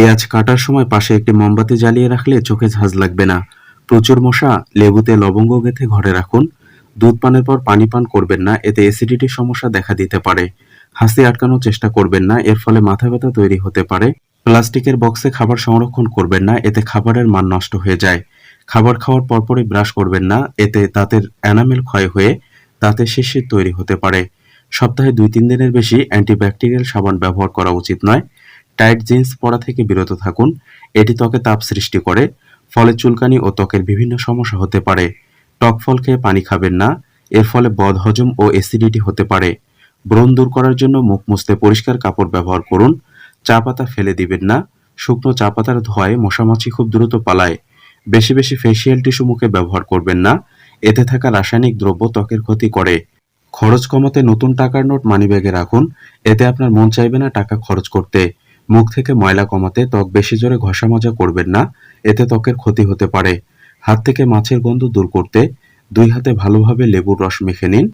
পেঁয়াজ কাটার সময় পাশে একটি মোমবাতি জ্বালিয়ে রাখলে চোখে ঝাঁজ লাগবে না। প্রচুর মশা, লেবুতে লবঙ্গ গেঁথে ঘরে রাখুন। দুধ পানের পর পানি পান করবেন না, এতে অ্যাসিডিটির সমস্যা দেখা দিতে পারে। হাসি আটকানোর চেষ্টা করবেন না, এর ফলে মাথা ব্যথা তৈরি হতে পারে। প্লাস্টিকের বক্সে খাবার সংরক্ষণ করবেন না, এতে খাবারের মান নষ্ট হয়ে যায়। খাবার খাওয়ার পরপরই ব্রাশ করবেন না, এতে দাঁতের এনামেল ক্ষয় হয়ে দাঁতে শিরশির তৈরি হতে পারে। সপ্তাহে ২-৩ দিনের বেশি অ্যান্টিব্যাকটেরিয়াল সাবান ব্যবহার করা উচিত নয়। টাইট জিন্স পরা থেকে বিরত থাকুন, এটি ত্বকে তাপ সৃষ্টি করে, ফলে চুলকানি ও ত্বকের বিভিন্ন সমস্যা হতে পারে। টক ফল খেয়ে পানি খাবেন না, এর ফলে বদহজম ও অ্যাসিডিটি হতে পারে। ব্রণ দূর করার জন্য মুখ মুছতে পরিষ্কার কাপড় ব্যবহার করুন। চা পাতা ফেলে দিবেন না, শুকনো চা পাতার ধোঁয়ায় মশামাছি খুব দ্রুত পালায়। বেশি বেশি ফেসিয়াল টিস্যু মুখে ব্যবহার করবেন না, এতে থাকা রাসায়নিক দ্রব্য ত্বকের ক্ষতি করে। খরচ কমাতে নতুন টাকার নোট মানিব্যাগে রাখুন, এতে আপনার মন চাইবে না টাকা খরচ করতে। মুখ থেকে ময়লা কমাতে ত্বক বেশি জোরে ঘষা মাজা করবেন না, এতে ত্বকের ক্ষতি হতে পারে। হাত থেকে মাছের গন্ধ দূর করতে ২ হাতে ভালোভাবে লেবুর রস মেখে নিন।